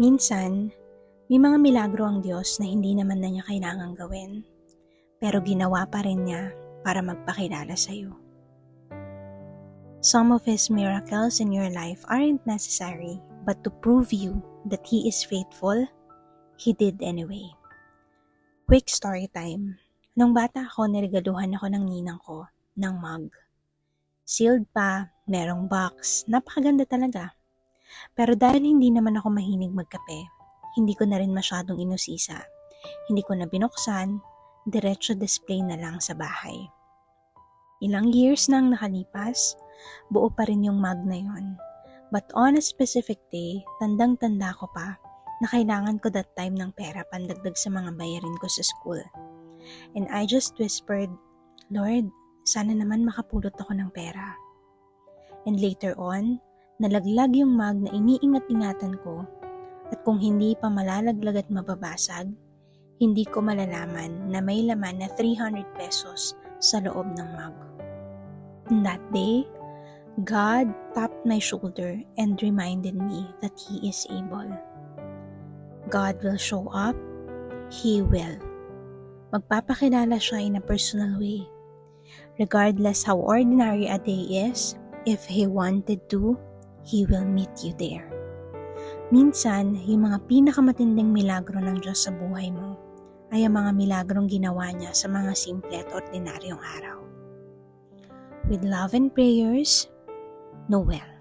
Minsan, may mga milagro ang Diyos na hindi naman na niya kailangang gawin, pero ginawa pa rin niya para magpakilala sa iyo. Some of His miracles in your life aren't necessary, but to prove you that He is faithful, He did anyway. Quick story time. Nung bata ako, niregaluhan ako ng ninang ko ng mug. Sealed pa, merong box, napakaganda talaga. Pero dahil hindi naman ako mahilig magkape, hindi ko na rin masyadong inusisa. Hindi ko na binuksan, diretso display na lang sa bahay. Ilang years nang nakalipas, buo pa rin yung mug na yun. But on a specific day, tandang-tanda ko pa na kailangan ko that time ng pera pandagdag sa mga bayarin ko sa school. And I just whispered, Lord, sana naman makapulot ako ng pera. And later on, nalaglag yung mug na iniingat-ingatan ko at kung hindi pa malalaglag at mababasag, hindi ko malalaman na may laman na 300 pesos sa loob ng mug. And that day, God tapped my shoulder and reminded me that He is able. God will show up. He will. Magpapakilala siya in a personal way. Regardless how ordinary a day is, if He wanted to, He will meet you there. Minsan, yung mga pinakamatinding milagro ng Diyos sa buhay mo ay ang mga milagrong ginawa niya sa mga simple at ordinaryong araw. With love and prayers, Noel.